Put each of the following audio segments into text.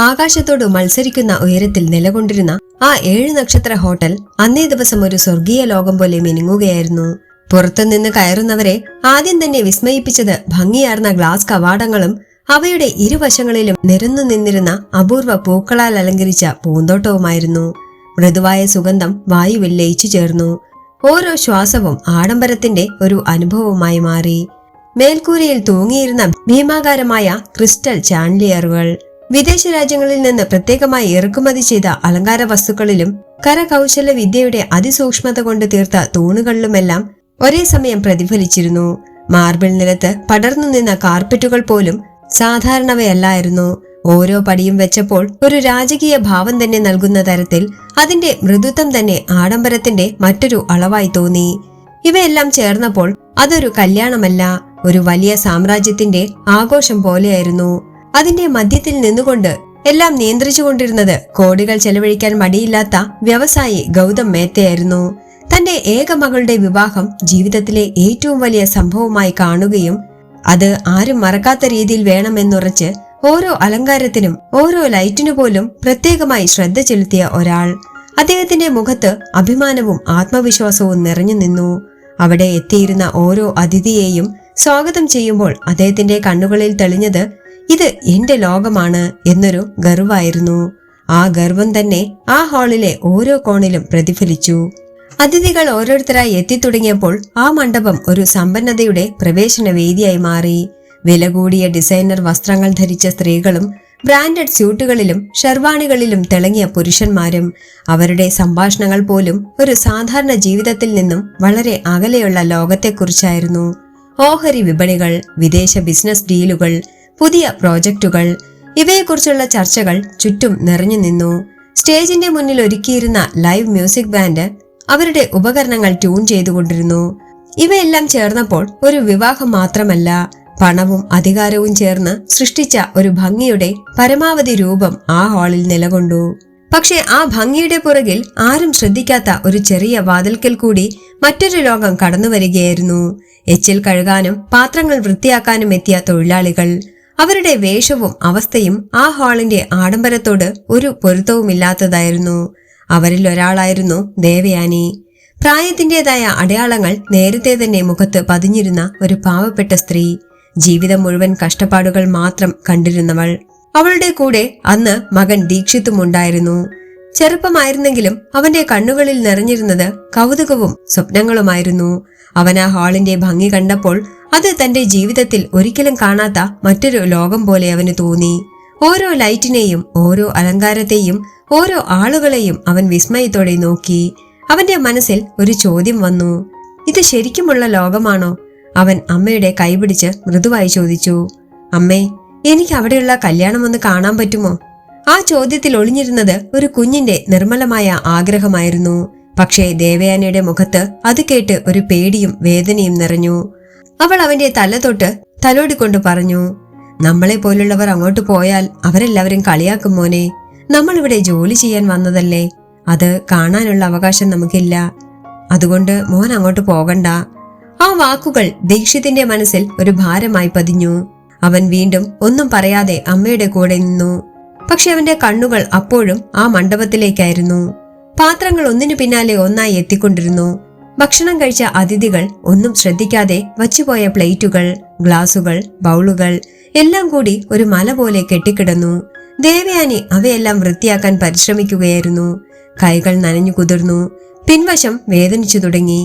ആകാശത്തോട് മത്സരിക്കുന്ന ഉയരത്തിൽ നിലകൊണ്ടിരുന്ന ആ 7 നക്ഷത്ര ഹോട്ടൽ അന്നേ ദിവസം ഒരു സ്വർഗീയ ലോകം പോലെ മിനുങ്ങുകയായിരുന്നു. പുറത്തുനിന്ന് കയറുന്നവരെ ആദ്യം തന്നെ വിസ്മയിപ്പിച്ചത് ഭംഗിയാർന്ന ഗ്ലാസ് കവാടങ്ങളും അവയുടെ ഇരുവശങ്ങളിലും നിരന്നു നിന്നിരുന്ന അപൂർവ പൂക്കളാൽ അലങ്കരിച്ച പൂന്തോട്ടവുമായിരുന്നു. മൃദുവായ സുഗന്ധം വായുവിൽ ലയിച്ചു ചേർന്നു. ഓരോ ശ്വാസവും ആഡംബരത്തിന്റെ ഒരു അനുഭവമായി മാറി. മേൽക്കൂരയിൽ തൂങ്ങിയിരുന്ന ഭീമാകാരമായ ക്രിസ്റ്റൽ ചാൻഡിലിയറുകൾ, വിദേശ രാജ്യങ്ങളിൽ നിന്ന് പ്രത്യേകമായി ഇറക്കുമതി ചെയ്ത അലങ്കാര വസ്തുക്കളിലും കരകൗശല വിദ്യയുടെ അതിസൂക്ഷ്മത കൊണ്ട് തീർത്ത തൂണുകളിലുമെല്ലാം ഒരേ സമയം പ്രതിഫലിച്ചിരുന്നു. മാർബിൾ നിലത്ത് പടർന്നു നിന്ന കാർപ്പറ്റുകൾ പോലും സാധാരണവയല്ലായിരുന്നു. ഓരോ പടിയും വെച്ചപ്പോൾ ഒരു രാജകീയ ഭാവം തന്നെ നൽകുന്ന തരത്തിൽ അതിന്റെ മൃദുത്വം തന്നെ ആഡംബരത്തിന്റെ മറ്റൊരു അളവായി തോന്നി. ഇവയെല്ലാം ചേർന്നപ്പോൾ അതൊരു കല്യാണമല്ല, ഒരു വലിയ സാമ്രാജ്യത്തിന്റെ ആഘോഷം പോലെയായിരുന്നു. അതിന്റെ മധ്യത്തിൽ നിന്നുകൊണ്ട് എല്ലാം നിയന്ത്രിച്ചുകൊണ്ടിരുന്നത് കോടികൾ ചെലവഴിക്കാൻ മടിയില്ലാത്ത വ്യവസായി ഗൗതം മേത്തയായിരുന്നു. തന്റെ ഏക മകളുടെ വിവാഹം ജീവിതത്തിലെ ഏറ്റവും വലിയ സംഭവമായി കാണുകയും അത് ആരും മറക്കാത്ത രീതിയിൽ വേണമെന്നുറച്ച് ഓരോ അലങ്കാരത്തിനും ഓരോ ലൈറ്റിനു പോലും പ്രത്യേകമായി ശ്രദ്ധ ചെലുത്തിയ ഒരാൾ. അദ്ദേഹത്തിന്റെ മുഖത്ത് അഭിമാനവും ആത്മവിശ്വാസവും നിറഞ്ഞു നിന്നു. അവിടെ എത്തിയിരുന്ന ഓരോ അതിഥിയെയും സ്വാഗതം ചെയ്യുമ്പോൾ അദ്ദേഹത്തിന്റെ കണ്ണുകളിൽ തെളിഞ്ഞത് ഇത് എന്റെ ലോകമാണ് എന്നൊരു ഗർവായിരുന്നു. ആ ഗർവം തന്നെ ആ ഹാളിലെ ഓരോ കോണിലും പ്രതിഫലിച്ചു. അതിഥികൾ ഓരോരുത്തരായി എത്തിത്തുടങ്ങിയപ്പോൾ ആ മണ്ഡപം ഒരു സമ്പന്നതയുടെ പ്രവേശന വേദിയായി മാറി. വില കൂടിയ ഡിസൈനർ വസ്ത്രങ്ങൾ ധരിച്ച സ്ത്രീകളും ബ്രാൻഡഡ് സ്യൂട്ടുകളിലും ഷെർവാണികളിലും തിളങ്ങിയ പുരുഷന്മാരും, അവരുടെ സംഭാഷണങ്ങൾ പോലും ഒരു സാധാരണ ജീവിതത്തിൽ നിന്നും വളരെ അകലെയുള്ള ലോകത്തെക്കുറിച്ചായിരുന്നു. ഓഹരി വിപണികൾ, വിദേശ ബിസിനസ് ഡീലുകൾ, പുതിയ പ്രോജക്റ്റുകൾ, ഇവയെക്കുറിച്ചുള്ള ചർച്ചകൾ ചുറ്റും നിറഞ്ഞു നിന്നു. സ്റ്റേജിന്റെ മുന്നിൽ ഒരുക്കിയിരുന്ന ലൈവ് മ്യൂസിക് ബാൻഡ് അവരുടെ ഉപകരണങ്ങൾ ട്യൂൺ ചെയ്തുകൊണ്ടിരുന്നു. ഇവയെല്ലാം ചേർന്നപ്പോൾ ഒരു വിവാഹം മാത്രമല്ല, പണവും അധികാരവും ചേർന്ന് സൃഷ്ടിച്ച ഒരു ഭംഗിയുടെ പരമാവധി രൂപം ആ ഹാളിൽ നിലകൊണ്ടു. പക്ഷെ ആ ഭംഗിയുടെ പുറകിൽ ആരും ശ്രദ്ധിക്കാത്ത ഒരു ചെറിയ വാതിൽക്കൽ കൂടി മറ്റൊരു ലോകം കടന്നുവരികയായിരുന്നു. എച്ചിൽ കഴുകാനും പാത്രങ്ങൾ വൃത്തിയാക്കാനും എത്തിയ തൊഴിലാളികൾ. അവരുടെ വേഷവും അവസ്ഥയും ആ ഹാളിന്റെ ആഡംബരത്തോട് ഒരു പൊരുത്തവുമില്ലാത്തതായിരുന്നു. അവരിൽ ഒരാളായിരുന്നു ദേവയാനി. പ്രായത്തിൻ്റെതായ അടയാളങ്ങൾ നേരത്തെ തന്നെ മുഖത്ത് പതിഞ്ഞിരുന്ന ഒരു പാവപ്പെട്ട സ്ത്രീ. ജീവിതം മുഴുവൻ കഷ്ടപ്പാടുകൾ മാത്രം കണ്ടിരുന്നവൾ. അവളുടെ കൂടെ അന്ന് മകൻ ദീക്ഷിത്തും ഉണ്ടായിരുന്നു. ചെറുപ്പമായിരുന്നെങ്കിലും അവന്റെ കണ്ണുകളിൽ നിറഞ്ഞിരുന്നത് കൗതുകവും സ്വപ്നങ്ങളുമായിരുന്നു. അവൻ ആ ഹാളിന്റെ ഭംഗി കണ്ടപ്പോൾ അത് തന്റെ ജീവിതത്തിൽ ഒരിക്കലും കാണാത്ത മറ്റൊരു ലോകം പോലെ അവന് തോന്നി. ഓരോ ലൈറ്റിനെയും, ഓരോ അലങ്കാരത്തെയും, ഓരോ ആളുകളെയും അവൻ വിസ്മയത്തോടെ നോക്കി. അവന്റെ മനസ്സിൽ ഒരു ചോദ്യം വന്നു. ഇത് ശരിക്കുമുള്ള ലോകമാണോ? അവൻ അമ്മയുടെ കൈപിടിച്ച് മൃദുവായി ചോദിച്ചു. അമ്മേ, എനിക്ക് അവിടെയുള്ള കല്യാണം ഒന്ന് കാണാൻ പറ്റുമോ? ആ ചോദ്യത്തിൽ ഒളിഞ്ഞിരുന്നത് ഒരു കുഞ്ഞിന്റെ നിർമ്മലമായ ആഗ്രഹമായിരുന്നു. പക്ഷേ ദേവയാനിയുടെ മുഖത്ത് അത് കേട്ട് ഒരു പേടിയും വേദനയും നിറഞ്ഞു. അവൾ അവന്റെ തല തൊട്ട് തലോടിക്കൊണ്ട് പറഞ്ഞു, നമ്മളെ പോലുള്ളവർ അങ്ങോട്ട് പോയാൽ അവരെല്ലാവരും കളിയാക്കും മോനെ. നമ്മളിവിടെ ജോലി ചെയ്യാൻ വന്നതല്ലേ, അത് കാണാനുള്ള അവകാശം നമുക്കില്ല. അതുകൊണ്ട് മോൻ അങ്ങോട്ട് പോകണ്ട. ആ വാക്കുകൾ ദീക്ഷിത്തിന്റെ മനസ്സിൽ ഒരു ഭാരമായി പതിഞ്ഞു. അവൻ വീണ്ടും ഒന്നും പറയാതെ അമ്മയുടെ കൂടെ നിന്നു. പക്ഷെ അവന്റെ കണ്ണുകൾ അപ്പോഴും ആ മണ്ഡപത്തിലേക്കായിരുന്നു. പാത്രങ്ങൾ ഒന്നിനു പിന്നാലെ ഒന്നായി എത്തിക്കൊണ്ടിരുന്നു. ഭക്ഷണം കഴിച്ച അതിഥികൾ ഒന്നും ശ്രദ്ധിക്കാതെ വച്ചുപോയ പ്ലേറ്റുകൾ, ഗ്ലാസുകൾ, ബൗളുകൾ എല്ലാം കൂടി ഒരു മല പോലെ കെട്ടിക്കിടന്നു. ദേവയാനി അവയെല്ലാം വൃത്തിയാക്കാൻ പരിശ്രമിക്കുകയായിരുന്നു. കൈകൾ നനഞ്ഞു കുതിർന്നു. പിൻവശം വേദനിച്ചു തുടങ്ങി.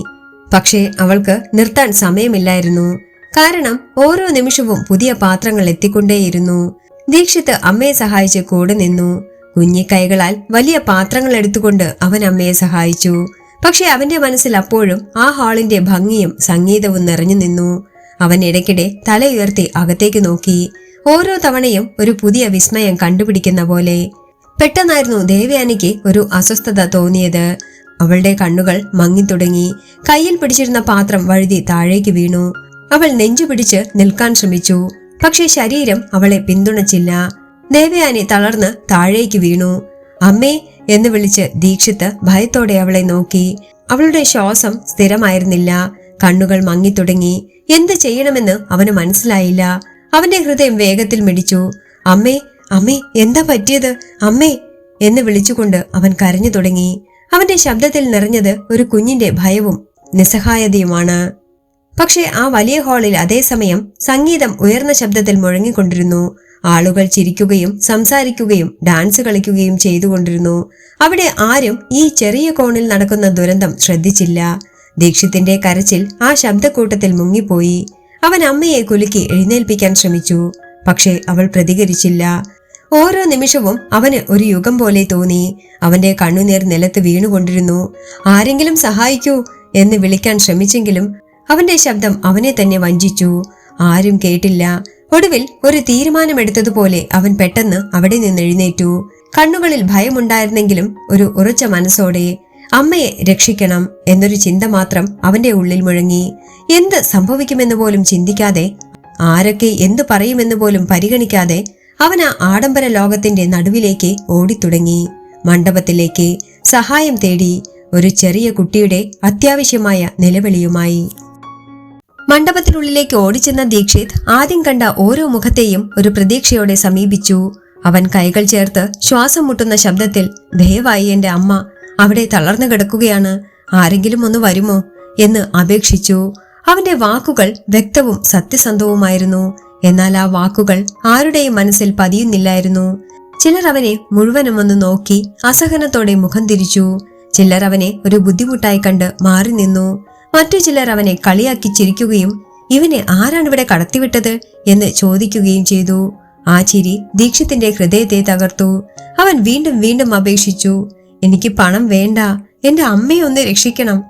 പക്ഷേ അവൾക്ക് നിർത്താൻ സമയമില്ലായിരുന്നു. കാരണം ഓരോ നിമിഷവും പുതിയ പാത്രങ്ങൾ എത്തിക്കൊണ്ടേയിരുന്നു. ദീക്ഷിത്ത് അമ്മയെ സഹായിച്ച് കൂടെ നിന്നു. കുഞ്ഞിക്കൈകളാൽ വലിയ പാത്രങ്ങൾ എടുത്തുകൊണ്ട് അവൻ അമ്മയെ സഹായിച്ചു. പക്ഷെ അവന്റെ മനസ്സിൽ അപ്പോഴും ആ ഹാളിന്റെ ഭംഗിയും സംഗീതവും നിറഞ്ഞു നിന്നു. അവൻ ഇടയ്ക്കിടെ തല ഉയർത്തി അകത്തേക്ക് നോക്കി. ഓരോ തവണയും ഒരു പുതിയ വിസ്മയം കണ്ടുപിടിക്കുന്ന പോലെ. പെട്ടെന്നായിരുന്നു ദേവയാനിക്ക് ഒരു അസ്വസ്ഥത തോന്നിയത്. അവളുടെ കണ്ണുകൾ മങ്ങിത്തുടങ്ങി. കയ്യിൽ പിടിച്ചിരുന്ന പാത്രം വഴുതി താഴേക്ക് വീണു. അവൾ നെഞ്ചുപിടിച്ച് നിൽക്കാൻ ശ്രമിച്ചു. പക്ഷെ ശരീരം അവളെ പിന്തുണച്ചില്ല. ദേവയാനി തളർന്ന് താഴേക്ക് വീണു. അമ്മേ എന്ന് വിളിച്ച് ദീക്ഷിത്ത് ഭയത്തോടെ അവളെ നോക്കി. അവളുടെ ശ്വാസം സ്ഥിരമായിരുന്നില്ല. കണ്ണുകൾ മങ്ങിത്തുടങ്ങി. എന്ത് ചെയ്യണമെന്ന് അവന് മനസ്സിലായില്ല. അവന്റെ ഹൃദയം വേഗത്തിൽ മിടിച്ചു. അമ്മേ, അമ്മേ, എന്താ പറ്റിയത്? അമ്മേ എന്ന് വിളിച്ചുകൊണ്ട് അവൻ കരഞ്ഞു തുടങ്ങി. അവന്റെ ശബ്ദത്തിൽ നിറഞ്ഞത് ഒരു കുഞ്ഞിന്റെ ഭയവും നിസ്സഹായതയുമാണ്. പക്ഷെ ആ വലിയ ഹാളിൽ അതേസമയം സംഗീതം ഉയർന്ന ശബ്ദത്തിൽ മുഴങ്ങിക്കൊണ്ടിരുന്നു. ആളുകൾ ചിരിക്കുകയും സംസാരിക്കുകയും ഡാൻസ് കളിക്കുകയും ചെയ്തുകൊണ്ടിരുന്നു. അവിടെ ആരും ഈ ചെറിയ കോണിൽ നടക്കുന്ന ദുരന്തം ശ്രദ്ധിച്ചില്ല. ദീക്ഷിത്തിന്റെ കരച്ചിൽ ആ ശബ്ദക്കൂട്ടത്തിൽ മുങ്ങിപ്പോയി. അവൻ അമ്മയെ കുലുക്കി എഴുന്നേൽപ്പിക്കാൻ ശ്രമിച്ചു. പക്ഷേ അവൾ പ്രതികരിച്ചില്ല. ഓരോ നിമിഷവും അവന് ഒരു യുഗം പോലെ തോന്നി. അവന്റെ കണ്ണുനീർ നിലത്ത് വീണുകൊണ്ടിരുന്നു. ആരെങ്കിലും സഹായിക്കൂ എന്ന് വിളിക്കാൻ ശ്രമിച്ചെങ്കിലും അവന്റെ ശബ്ദം അവനെ തന്നെ വഞ്ചിച്ചു. ആരും കേട്ടില്ല. ഒടുവിൽ ഒരു തീരുമാനമെടുത്തതുപോലെ അവൻ പെട്ടെന്ന് അവിടെ നിന്ന് എഴുന്നേറ്റു. കണ്ണുകളിൽ ഭയമുണ്ടായിരുന്നെങ്കിലും ഒരു ഉറച്ച മനസ്സോടെ അമ്മയെ രക്ഷിക്കണം എന്നൊരു ചിന്ത മാത്രം അവന്റെ ഉള്ളിൽ മുഴങ്ങി. എന്ത് സംഭവിക്കുമെന്ന് പോലും ചിന്തിക്കാതെ, ആരൊക്കെ എന്തു പറയുമെന്ന് പോലും പരിഗണിക്കാതെ അവൻ ആ ആഡംബര ലോകത്തിന്റെ നടുവിലേക്ക് ഓടിത്തുടങ്ങി. മണ്ഡപത്തിലേക്ക് സഹായം തേടി, ഒരു ചെറിയ കുട്ടിയുടെ അത്യാവശ്യമായ നിലവിളിയുമായി. മണ്ഡപത്തിനുള്ളിലേക്ക് ഓടിച്ചെന്ന ദീക്ഷിത് ആദ്യം കണ്ട ഓരോ മുഖത്തെയും ഒരു പ്രതീക്ഷയോടെ സമീപിച്ചു. അവൻ കൈകൾ ചേർത്ത് ശ്വാസം മുട്ടുന്ന ശബ്ദത്തിൽ, ദയവായി എന്റെ അമ്മ അവിടെ തളർന്നു കിടക്കുകയാണ്, ആരെങ്കിലും ഒന്ന് വരുമോ എന്ന് അപേക്ഷിച്ചു. അവന്റെ വാക്കുകൾ വ്യക്തവും സത്യസന്ധവുമായിരുന്നു. എന്നാൽ ആ വാക്കുകൾ ആരുടെയും മനസ്സിൽ പതിയുന്നില്ലായിരുന്നു. ചിലർ അവനെ മുഴുവനും ഒന്ന് നോക്കി അസഹനത്തോടെ മുഖം തിരിച്ചു. ചിലർ അവനെ ഒരു ബുദ്ധിമുട്ടായി കണ്ട് മാറി നിന്നു. മറ്റു ചിലർ അവനെ കളിയാക്കി ചിരിക്കുകയും ഇവനെ ആരാണിവിടെ കടത്തിവിട്ടത് എന്ന് ചോദിക്കുകയും ചെയ്തു. ആ ചിരി ദീക്ഷിത്തിന്റെ ഹൃദയത്തെ തകർത്തു. അവൻ വീണ്ടും വീണ്ടും അപേക്ഷിച്ചു, എനിക്ക് പണം വേണ്ട, എന്റെ അമ്മയെ ഒന്ന് രക്ഷിക്കണം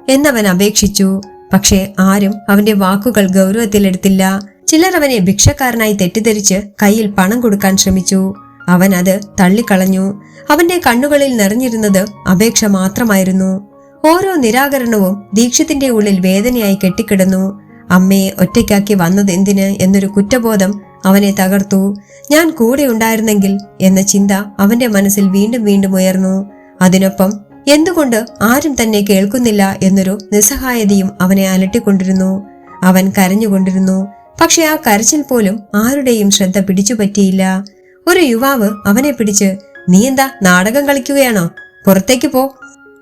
എന്നവൻ അപേക്ഷിച്ചു. പക്ഷേ ആരും അവന്റെ വാക്കുകൾ ഗൗരവത്തിലെടുത്തില്ല. ചിലർ അവനെ ഭിക്ഷക്കാരനായി തെറ്റിദ്ധരിച്ച് കയ്യിൽ പണം കൊടുക്കാൻ ശ്രമിച്ചു. അവൻ അത് തള്ളിക്കളഞ്ഞു. അവന്റെ കണ്ണുകളിൽ നിറഞ്ഞിരുന്നത് അപേക്ഷ മാത്രമായിരുന്നു. ഓരോ നിരാകരണവും ദീക്ഷിത്തിന്റെ ഉള്ളിൽ വേദനയായി കെട്ടിക്കിടന്നു. അമ്മയെ ഒറ്റയ്ക്കാക്കി വന്നതെന്തിന് എന്നൊരു കുറ്റബോധം അവനെ തകർത്തു. ഞാൻ കൂടെ ഉണ്ടായിരുന്നെങ്കിൽ എന്ന ചിന്ത അവന്റെ മനസ്സിൽ വീണ്ടും വീണ്ടും ഉയർന്നു. അതിനൊപ്പം എന്തുകൊണ്ട് ആരും തന്നെ കേൾക്കുന്നില്ല എന്നൊരു നിസ്സഹായതയും അവനെ അലട്ടിക്കൊണ്ടിരുന്നു. അവൻ കരഞ്ഞുകൊണ്ടിരുന്നു. പക്ഷെ ആ കരച്ചിൽ പോലും ആരുടെയും ശ്രദ്ധ പിടിച്ചുപറ്റിയില്ല. ഒരു യുവാവ് അവനെ പിടിച്ച്, നീ എന്താ നാടകം കളിക്കുകയാണോ? പുറത്തേക്ക് പോ.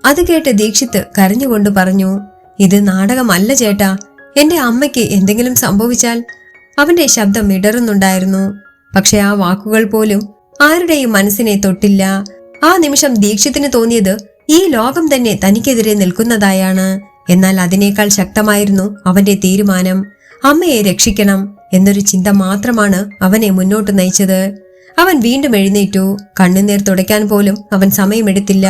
അത് കേട്ട് ദീക്ഷിത്ത് കരഞ്ഞുകൊണ്ട് പറഞ്ഞു, ഇത് നാടകമല്ല ചേട്ടാ, എന്റെ അമ്മയ്ക്ക് എന്തെങ്കിലും സംഭവിച്ചാൽ. അവന്റെ ശബ്ദം ഇടറുന്നുണ്ടായിരുന്നു. പക്ഷെ ആ വാക്കുകൾ പോലും ആരുടെയും മനസ്സിനെ തൊട്ടില്ല. ആ നിമിഷം ദീക്ഷിത്തിന് തോന്നിയത് ഈ ലോകം തന്നെ തനിക്കെതിരെ നിൽക്കുന്നതായാണ്. എന്നാൽ അതിനേക്കാൾ ശക്തമായിരുന്നു അവന്റെ തീരുമാനം. അമ്മയെ രക്ഷിക്കണം എന്നൊരു ചിന്ത മാത്രമാണ് അവനെ മുന്നോട്ട് നയിച്ചത്. അവൻ വീണ്ടും എഴുന്നേറ്റു. കണ്ണുനീർ തുടയ്ക്കാൻ പോലും അവൻ സമയമെടുത്തില്ല.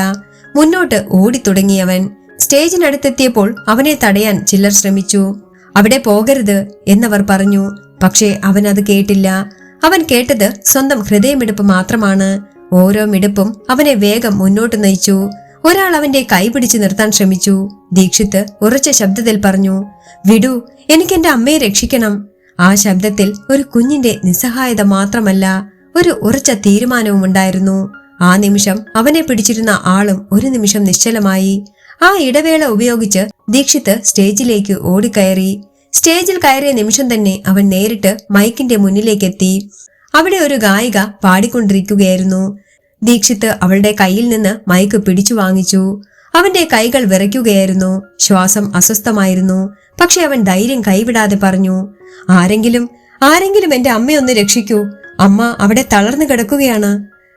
മുന്നോട്ട് ഓടിത്തുടങ്ങിയവൻ സ്റ്റേജിനടുത്തെത്തിയപ്പോൾ അവനെ തടയാൻ ചിലർ ശ്രമിച്ചു. അവിടെ പോകരുത് എന്നവർ പറഞ്ഞു. പക്ഷേ അവൻ അത് കേട്ടില്ല. അവൻ കേട്ടത് സ്വന്തം ഹൃദയമിടിപ്പ് മാത്രമാണ്. ഓരോ മിടിപ്പും അവനെ വേഗം മുന്നോട്ട് നയിച്ചു. ഒരാൾ അവന്റെ കൈ പിടിച്ചു നിർത്താൻ ശ്രമിച്ചു. ദീക്ഷിത്ത് ഉറച്ച ശബ്ദത്തിൽ പറഞ്ഞു, വിടൂ, എനിക്കെന്റെ അമ്മയെ രക്ഷിക്കണം. ആ ശബ്ദത്തിൽ ഒരു കുഞ്ഞിന്റെ നിസ്സഹായത മാത്രമല്ല, ഒരു ഉറച്ച തീരുമാനവും ഉണ്ടായിരുന്നു. ആ നിമിഷം അവനെ പിടിച്ചിരുന്ന ആളും ഒരു നിമിഷം നിശ്ചലമായി. ആ ഇടവേള ഉപയോഗിച്ച് ദീക്ഷിത്ത് സ്റ്റേജിലേക്ക് ഓടിക്കയറി. സ്റ്റേജിൽ കയറിയ നിമിഷം തന്നെ അവൻ നേരിട്ട് മൈക്കിന്റെ മുന്നിലേക്കെത്തി. അവിടെ ഒരു ഗായിക പാടിക്കൊണ്ടിരിക്കുകയായിരുന്നു. ദീക്ഷിത്ത് അവളുടെ കയ്യിൽ നിന്ന് മൈക്ക് പിടിച്ചു വാങ്ങിച്ചു. അവന്റെ കൈകൾ വിറയ്ക്കുകയായിരുന്നു. ശ്വാസം അസ്വസ്ഥമായിരുന്നു. പക്ഷെ അവൻ ധൈര്യം കൈവിടാതെ പറഞ്ഞു, ആരെങ്കിലും എന്റെ അമ്മയൊന്ന് രക്ഷിക്കൂ, അമ്മ അവിടെ തളർന്നു കിടക്കുകയാണ്.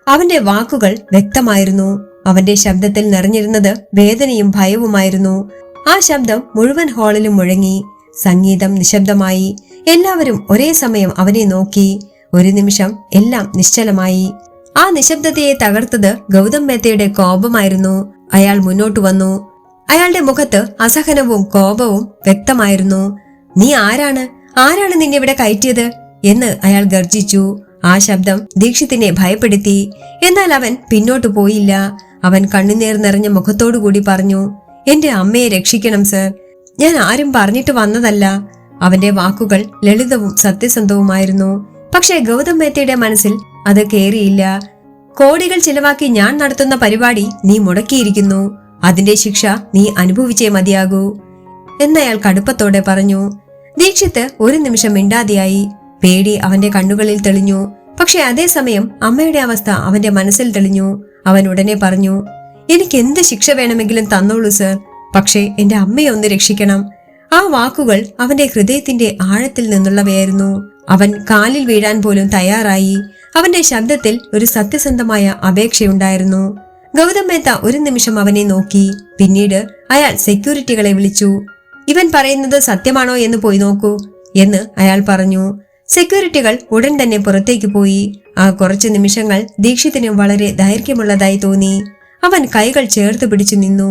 അവന്റെ വാക്കുകൾ വ്യക്തമായിരുന്നു. അവന്റെ ശബ്ദത്തിൽ നിറഞ്ഞിരുന്നത് വേദനയും ഭയവുമായിരുന്നു. ആ ശബ്ദം മുഴുവൻ ഹാളിലും മുഴങ്ങി. സംഗീതം നിശബ്ദമായി. എല്ലാവരും ഒരേ സമയം അവനെ നോക്കി. ഒരു നിമിഷം എല്ലാം നിശ്ചലമായി. ആ നിശബ്ദതയെ തകർത്തത് ഗൗതം മേത്തയുടെ കോപമായിരുന്നു. അയാൾ മുന്നോട്ടു വന്നു. അയാളുടെ മുഖത്ത് അസഹനവും കോപവും വ്യക്തമായിരുന്നു. നീ ആരാണ് നിന്നെ ഇവിടെ കയറ്റിയത് എന്ന് അയാൾ ഗർജിച്ചു. ആ ശബ്ദം ദീക്ഷിത്തിനെ ഭയപ്പെടുത്തി. എന്നാൽ അവൻ പിന്നോട്ടു പോയില്ല. അവൻ കണ്ണുനീർ നിറഞ്ഞ മുഖത്തോടുകൂടി പറഞ്ഞു, എന്റെ അമ്മയെ രക്ഷിക്കണം സർ, ഞാൻ ആരും പറഞ്ഞിട്ട് വന്നതല്ല. അവന്റെ വാക്കുകൾ ലളിതവും സത്യസന്ധവുമായിരുന്നു. പക്ഷേ ഗൗതം മേത്തയുടെ മനസ്സിൽ അത് കേറിയില്ല. കോടികൾ ചിലവാക്കി ഞാൻ നടത്തുന്ന പരിപാടി നീ മുടക്കിയിരിക്കുന്നു. അതിന്റെ ശിക്ഷ നീ അനുഭവിച്ചേ മതിയാകൂ എന്നയാൾ കടുപ്പത്തോടെ പറഞ്ഞു. ദീക്ഷിത്ത് ഒരു നിമിഷം മിണ്ടാതെയായി. പേടി അവന്റെ കണ്ണുകളിൽ തെളിഞ്ഞു. പക്ഷെ അതേസമയം അമ്മയുടെ അവസ്ഥ അവന്റെ മനസ്സിൽ തെളിഞ്ഞു. അവൻ ഉടനെ പറഞ്ഞു, എനിക്ക് എന്ത് ശിക്ഷ വേണമെങ്കിലും തന്നോളൂ സർ, പക്ഷേ എന്റെ അമ്മയെ ഒന്ന് രക്ഷിക്കണം. ആ വാക്കുകൾ അവന്റെ ഹൃദയത്തിന്റെ ആഴത്തിൽ നിന്നുള്ളവയായിരുന്നു. അവൻ കാലിൽ വീഴാൻ പോലും തയ്യാറായി. അവന്റെ ശബ്ദത്തിൽ ഒരു സത്യസന്ധമായ അപേക്ഷയുണ്ടായിരുന്നു. ഗൗതം മേത്ത ഒരു നിമിഷം അവനെ നോക്കി. പിന്നീട് അയാൾ സെക്യൂരിറ്റികളെ വിളിച്ചു. ഇവൻ പറയുന്നത് സത്യമാണോ എന്ന് പോയി നോക്കൂ എന്ന് അയാൾ പറഞ്ഞു. സെക്യൂരിറ്റികൾ ഉടൻ തന്നെ പുറത്തേക്ക് പോയി. ആ കുറച്ചു നിമിഷങ്ങൾ ദീക്ഷിതിന് വളരെ ദൈർഘ്യമുള്ളതായി തോന്നി. അവൻ കൈകൾ ചേർത്ത് പിടിച്ചു നിന്നു.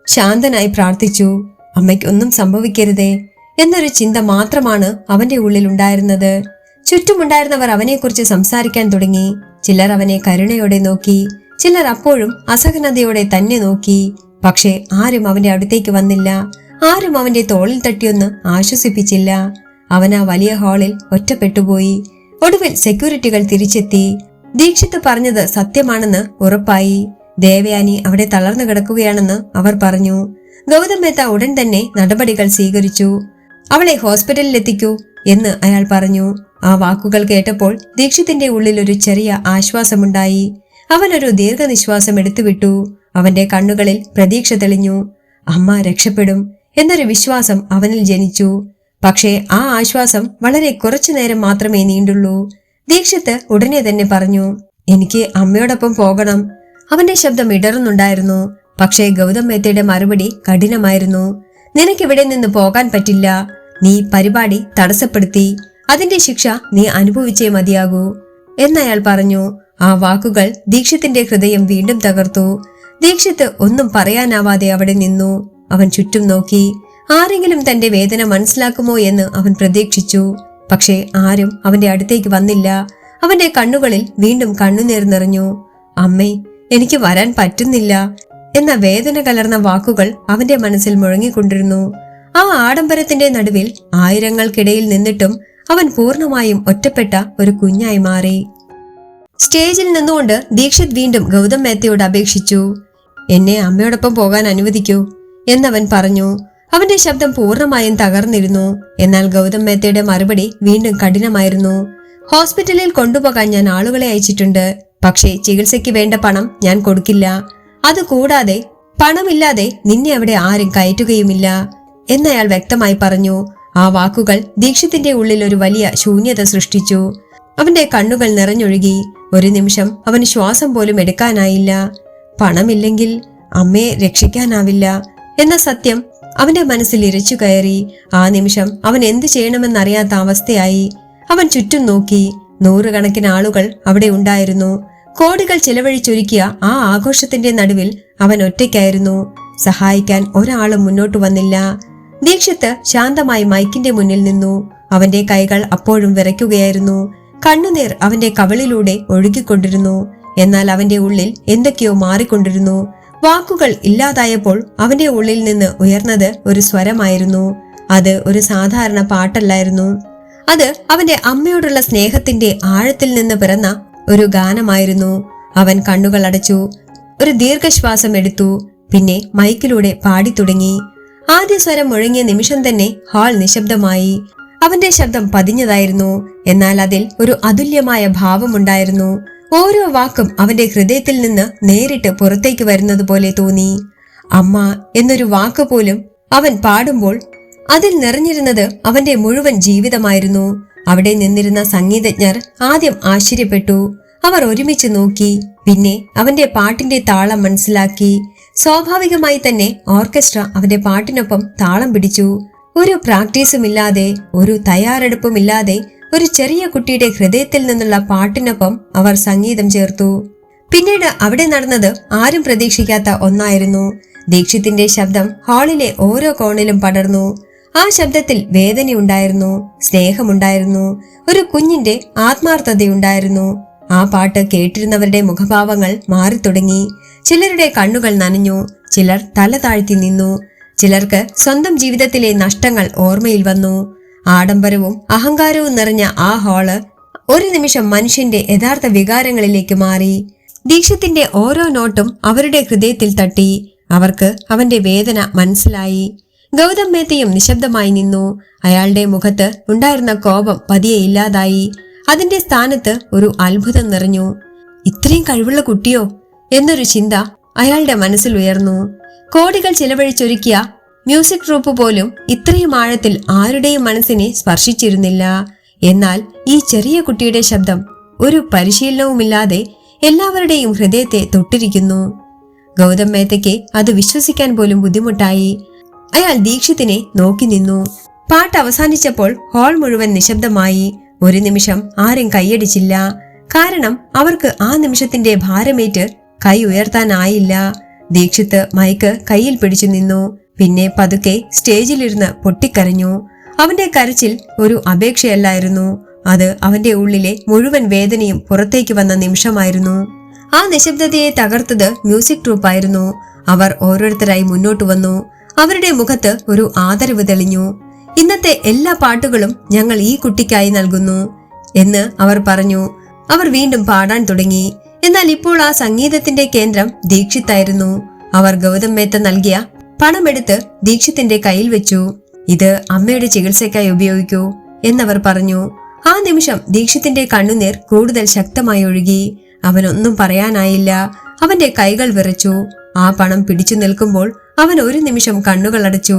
ശാന്തനായി പ്രാർത്ഥിച്ചു, അമ്മയ്ക്കൊന്നും സംഭവിക്കരുതേ എന്നൊരു ചിന്ത മാത്രമാണ് അവന്റെ ഉള്ളിൽ ഉണ്ടായിരുന്നത്. ചുറ്റുമുണ്ടായിരുന്നവർ അവനെക്കുറിച്ച് സംസാരിക്കാൻ തുടങ്ങി. ചിലർ അവനെ കരുണയോടെ നോക്കി, ചിലർ അപ്പോഴും അസഹനതയോടെ തന്നെ നോക്കി. പക്ഷേ ആരും അവന്റെ അടുത്തേക്ക് വന്നില്ല. ആരും അവന്റെ തോളിൽ തട്ടിയൊന്ന് ആശ്വസിപ്പിച്ചില്ല. അവൻ ആ വലിയ ഹാളിൽ ഒറ്റപ്പെട്ടുപോയി. ഒടുവിൽ സെക്യൂരിറ്റികൾ തിരിച്ചെത്തി. ദീക്ഷിത് പറഞ്ഞത് സത്യമാണെന്ന് ഉറപ്പായി. ദേവയാനി അവിടെ തളർന്നു കിടക്കുകയാണെന്ന് അവർ പറഞ്ഞു. ഗൗതം മേത്ത ഉടൻ തന്നെ നടപടികൾ സ്വീകരിച്ചു. അവളെ ഹോസ്പിറ്റലിൽ എത്തിക്കൂ എന്ന് അയാൾ പറഞ്ഞു. ആ വാക്കുകൾ കേട്ടപ്പോൾ ദീക്ഷിത്തിന്റെ ഉള്ളിൽ ഒരു ചെറിയ ആശ്വാസമുണ്ടായി. അവനൊരു ദീർഘനിശ്വാസം എടുത്തുവിട്ടു. അവന്റെ കണ്ണുകളിൽ പ്രതീക്ഷ തെളിഞ്ഞു. അമ്മ രക്ഷപ്പെടും എന്നൊരു വിശ്വാസം അവനിൽ ജനിച്ചു. പക്ഷേ ആ ആശ്വാസം വളരെ കുറച്ചു നേരം മാത്രമേ നീണ്ടുള്ളൂ. ദീക്ഷിത് ഉടനെ തന്നെ പറഞ്ഞു, എനിക്ക് അമ്മയോടൊപ്പം പോകണം. അവന്റെ ശബ്ദം ഇടറുന്നുണ്ടായിരുന്നു. പക്ഷേ ഗൗതം മേത്തയുടെ മറുപടി കഠിനമായിരുന്നു. നിനക്കിവിടെ നിന്ന് പോകാൻ പറ്റില്ല. നീ പരിപാടി തടസ്സപ്പെടുത്തി. അതിന്റെ ശിക്ഷ നീ അനുഭവിച്ചേ മതിയാകൂ എന്നയാൾ പറഞ്ഞു. ആ വാക്കുകൾ ദീക്ഷിത്തിന്റെ ഹൃദയം വീണ്ടും തകർത്തു. ദീക്ഷിത് ഒന്നും പറയാനാവാതെ അവിടെ നിന്നു. അവൻ ചുറ്റും നോക്കി. ആരെങ്കിലും തന്റെ വേദന മനസ്സിലാക്കുമോ എന്ന് അവൻ പ്രതീക്ഷിച്ചു. പക്ഷേ ആരും അവന്റെ അടുത്തേക്ക് വന്നില്ല. അവന്റെ കണ്ണുകളിൽ വീണ്ടും കണ്ണുനീർ നിറഞ്ഞു. അമ്മേ, എനിക്ക് വരാൻ പറ്റുന്നില്ല എന്ന വേദന കലർന്ന വാക്കുകൾ അവന്റെ മനസ്സിൽ മുഴങ്ങിക്കൊണ്ടിരുന്നു. ആ ആഡംബരത്തിന്റെ നടുവിൽ ആയിരങ്ങൾക്കിടയിൽ നിന്നിട്ടും അവൻ പൂർണ്ണമായും ഒറ്റപ്പെട്ട ഒരു കുഞ്ഞായി മാറി. സ്റ്റേജിൽ നിന്നുകൊണ്ട് ദീക്ഷിത് വീണ്ടും ഗൗതം മേത്തയോട് അപേക്ഷിച്ചു, എന്നെ അമ്മയോടൊപ്പം പോകാൻ അനുവദിക്കൂ എന്നവൻ പറഞ്ഞു. അവന്റെ ശബ്ദം പൂർണ്ണമായും തകർന്നിരുന്നു. എന്നാൽ ഗൗതം മേത്തയുടെ മറുപടി വീണ്ടും കഠിനമായിരുന്നു. ഹോസ്പിറ്റലിൽ കൊണ്ടുപോകാൻ ഞാൻ ആളുകളെ അയച്ചിട്ടുണ്ട്. പക്ഷേ ചികിത്സയ്ക്ക് വേണ്ട പണം ഞാൻ കൊടുക്കില്ല. അതുകൂടാതെ പണമില്ലാതെ നിന്നെ അവിടെ ആരും കയറ്റുകയുമില്ല എന്നയാൾ വ്യക്തമായി പറഞ്ഞു. ആ വാക്കുകൾ ദീക്ഷിത്തിന്റെ ഉള്ളിൽ ഒരു വലിയ ശൂന്യത സൃഷ്ടിച്ചു. അവന്റെ കണ്ണുകൾ നിറഞ്ഞൊഴുകി. ഒരു നിമിഷം അവന് ശ്വാസം പോലും എടുക്കാനായില്ല. പണമില്ലെങ്കിൽ അമ്മയെ രക്ഷിക്കാനാവില്ല എന്ന സത്യം അവന്റെ മനസ്സിൽ ഇരച്ചു കയറി. ആ നിമിഷം അവൻ എന്തു ചെയ്യണമെന്നറിയാത്ത അവസ്ഥയായി. അവൻ ചുറ്റും നോക്കി. നൂറുകണക്കിന് ആളുകൾ അവിടെ ഉണ്ടായിരുന്നു. കോടികൾ ചിലവഴിച്ചൊരുക്കിയ ആ ആഘോഷത്തിന്റെ നടുവിൽ അവൻ ഒറ്റയ്ക്കായിരുന്നു. സഹായിക്കാൻ ഒരാളും മുന്നോട്ടു വന്നില്ല. ദീക്ഷിത് ശാന്തമായി മൈക്കിന്റെ മുന്നിൽ നിന്നു. അവന്റെ കൈകൾ അപ്പോഴും വിറയ്ക്കുകയായിരുന്നു. കണ്ണുനീർ അവന്റെ കവിളിലൂടെ ഒഴുകിക്കൊണ്ടിരുന്നു. എന്നാൽ അവന്റെ ഉള്ളിൽ എന്തൊക്കെയോ മാറിക്കൊണ്ടിരുന്നു. വാക്കുകൾ ഇല്ലാതായപ്പോൾ അവന്റെ ഉള്ളിൽ നിന്ന് ഉയർന്നത് ഒരു സ്വരമായിരുന്നു. അത് ഒരു സാധാരണ പാട്ടല്ലായിരുന്നു. അത് അവന്റെ അമ്മയോടുള്ള സ്നേഹത്തിന്റെ ആഴത്തിൽ നിന്ന് പിറന്ന ഒരു ഗാനമായിരുന്നു. അവൻ കണ്ണുകൾ അടച്ചു. ഒരു ദീർഘശ്വാസം എടുത്തു. പിന്നെ മൈക്കിലൂടെ പാടി തുടങ്ങി. ആദ്യ സ്വരം മുഴങ്ങിയ നിമിഷം തന്നെ ഹാൾ നിശബ്ദമായി. അവന്റെ ശബ്ദം പതിഞ്ഞതായിരുന്നു. എന്നാൽ അതിൽ ഒരു അതുല്യമായ ഭാവമുണ്ടായിരുന്നു. ഓരോ വാക്കും അവന്റെ ഹൃദയത്തിൽ നിന്ന് നേരിട്ട് പുറത്തേക്ക് വരുന്നത് പോലെ തോന്നി. അമ്മ എന്നൊരു വാക്ക് പോലും അവൻ പാടുമ്പോൾ അതിൽ നിറഞ്ഞിരുന്നത് അവന്റെ മുഴുവൻ ജീവിതമായിരുന്നു. അവിടെ നിന്നിരുന്ന സംഗീതജ്ഞർ ആദ്യം ആശ്ചര്യപ്പെട്ടു. അവർ ഒരുമിച്ച് നോക്കി. പിന്നെ അവന്റെ പാട്ടിന്റെ താളം മനസ്സിലാക്കി. സ്വാഭാവികമായി തന്നെ ഓർക്കസ്ട്ര അവന്റെ പാട്ടിനൊപ്പം താളം പിടിച്ചു. ഒരു പ്രാക്ടീസുമില്ലാതെ, ഒരു തയ്യാറെടുപ്പുമില്ലാതെ, ഒരു ചെറിയ കുട്ടിയുടെ ഹൃദയത്തിൽ നിന്നുള്ള പാട്ടിനൊപ്പം അവർ സംഗീതം ചേർത്തു. പിന്നീട് അവിടെ നടന്നത് ആരും പ്രതീക്ഷിക്കാത്ത ഒന്നായിരുന്നു. ദീക്ഷിത്തിന്റെ ശബ്ദം ഹാളിലെ ഓരോ കോണിലും പടർന്നു. ആ ശബ്ദത്തിൽ വേദനയുണ്ടായിരുന്നു, സ്നേഹമുണ്ടായിരുന്നു, ഒരു കുഞ്ഞിന്റെ ആത്മാർത്ഥതയുണ്ടായിരുന്നു. ആ പാട്ട് കേട്ടിരുന്നവരുടെ മുഖഭാവങ്ങൾ മാറിത്തുടങ്ങി. ചിലരുടെ കണ്ണുകൾ നനഞ്ഞു, ചിലർ തല താഴ്ത്തി നിന്നു, ചിലർക്ക് സ്വന്തം ജീവിതത്തിലെ നഷ്ടങ്ങൾ ഓർമ്മയിൽ വന്നു. ആഡംബരവും അഹങ്കാരവും നിറഞ്ഞ ആ ഹാള് ഒരു നിമിഷം മനുഷ്യന്റെ യഥാർത്ഥ വികാരങ്ങളിലേക്ക് മാറി. ദീക്ഷിത്തിന്റെ ഓരോ നോട്ടും അവരുടെ ഹൃദയത്തിൽ തട്ടി. അവർക്ക് അവന്റെ വേദന മനസ്സിലായി. ഗൗതം മേത്തയും നിശബ്ദമായി നിന്നു. അയാളുടെ മുഖത്ത് ഉണ്ടായിരുന്ന കോപം പതിയെ ഇല്ലാതായി. അതിന്റെ സ്ഥാനത്ത് ഒരു അത്ഭുതം നിറഞ്ഞു. ഇത്രയും കഴിവുള്ള കുട്ടിയോ എന്നൊരു ചിന്ത അയാളുടെ മനസ്സിൽ ഉയർന്നു. കോടികൾ ചിലവഴിച്ചൊരുക്കിയ മ്യൂസിക് ട്രൂപ്പ് പോലും ഇത്രയും ആഴത്തിൽ ആരുടെയും മനസ്സിനെ സ്പർശിച്ചിരുന്നില്ല. എന്നാൽ ഈ ചെറിയ കുട്ടിയുടെ ശബ്ദം ഒരു പരിശീലനവുമില്ലാതെ എല്ലാവരുടെയും ഹൃദയത്തെ തൊട്ടിരിക്കുന്നു. ഗൗതം മേത്തയ്ക്ക് അത് വിശ്വസിക്കാൻ പോലും ബുദ്ധിമുട്ടായി. അയാൾ ദീക്ഷിത്തിനെ നോക്കി നിന്നു. പാട്ട് അവസാനിച്ചപ്പോൾ ഹാൾ മുഴുവൻ നിശബ്ദമായി. ഒരു നിമിഷം ആരും കൈയടിച്ചില്ല. കാരണം അവർക്ക് ആ നിമിഷത്തിന്റെ ഭാരമേറ്റ് കൈ ഉയർത്താനായില്ല. ദീക്ഷിത്ത് മൈക്ക് കയ്യിൽ പിടിച്ചു നിന്നു. പിന്നെ പതുക്കെ സ്റ്റേജിലിരുന്ന് പൊട്ടിക്കരഞ്ഞു. അവന്റെ കരച്ചിൽ ഒരു അപേക്ഷയല്ലായിരുന്നു, അത് അവന്റെ ഉള്ളിലെ മുഴുവൻ വേദനയും പുറത്തേക്ക് വന്ന നിമിഷമായിരുന്നു. ആ നിശബ്ദതയെ തകർത്തത് മ്യൂസിക് ട്രൂപ്പായിരുന്നു. അവർ ഓരോരുത്തരായി മുന്നോട്ടു വന്നു. അവരുടെ മുഖത്ത് ഒരു ആദരവ് തെളിഞ്ഞു. ഇന്നത്തെ എല്ലാ പാട്ടുകളും ഞങ്ങൾ ഈ കുട്ടിക്കായി നൽകുന്നു എന്ന് അവർ പറഞ്ഞു. അവർ വീണ്ടും പാടാൻ തുടങ്ങി. എന്നാൽ ഇപ്പോൾ ആ സംഗീതത്തിന്റെ കേന്ദ്രം ദീക്ഷിത്തായിരുന്നു. അവർ ഗൗതം മേത്ത നൽകിയ പണമെടുത്ത് ദീക്ഷിത്തിന്റെ കയ്യിൽ വെച്ചു. ഇത് അമ്മയുടെ ചികിത്സയ്ക്കായി ഉപയോഗിക്കൂ എന്നവർ പറഞ്ഞു. ആ നിമിഷം ദീക്ഷിത്തിന്റെ കണ്ണുനീർ കൂടുതൽ ശക്തമായി ഒഴുകി. അവനൊന്നും പറയാനായില്ല. അവന്റെ കൈകൾ വിറച്ചു. ആ പണം പിടിച്ചു നിൽക്കുമ്പോൾ അവൻ ഒരു നിമിഷം കണ്ണുകൾ അടച്ചു.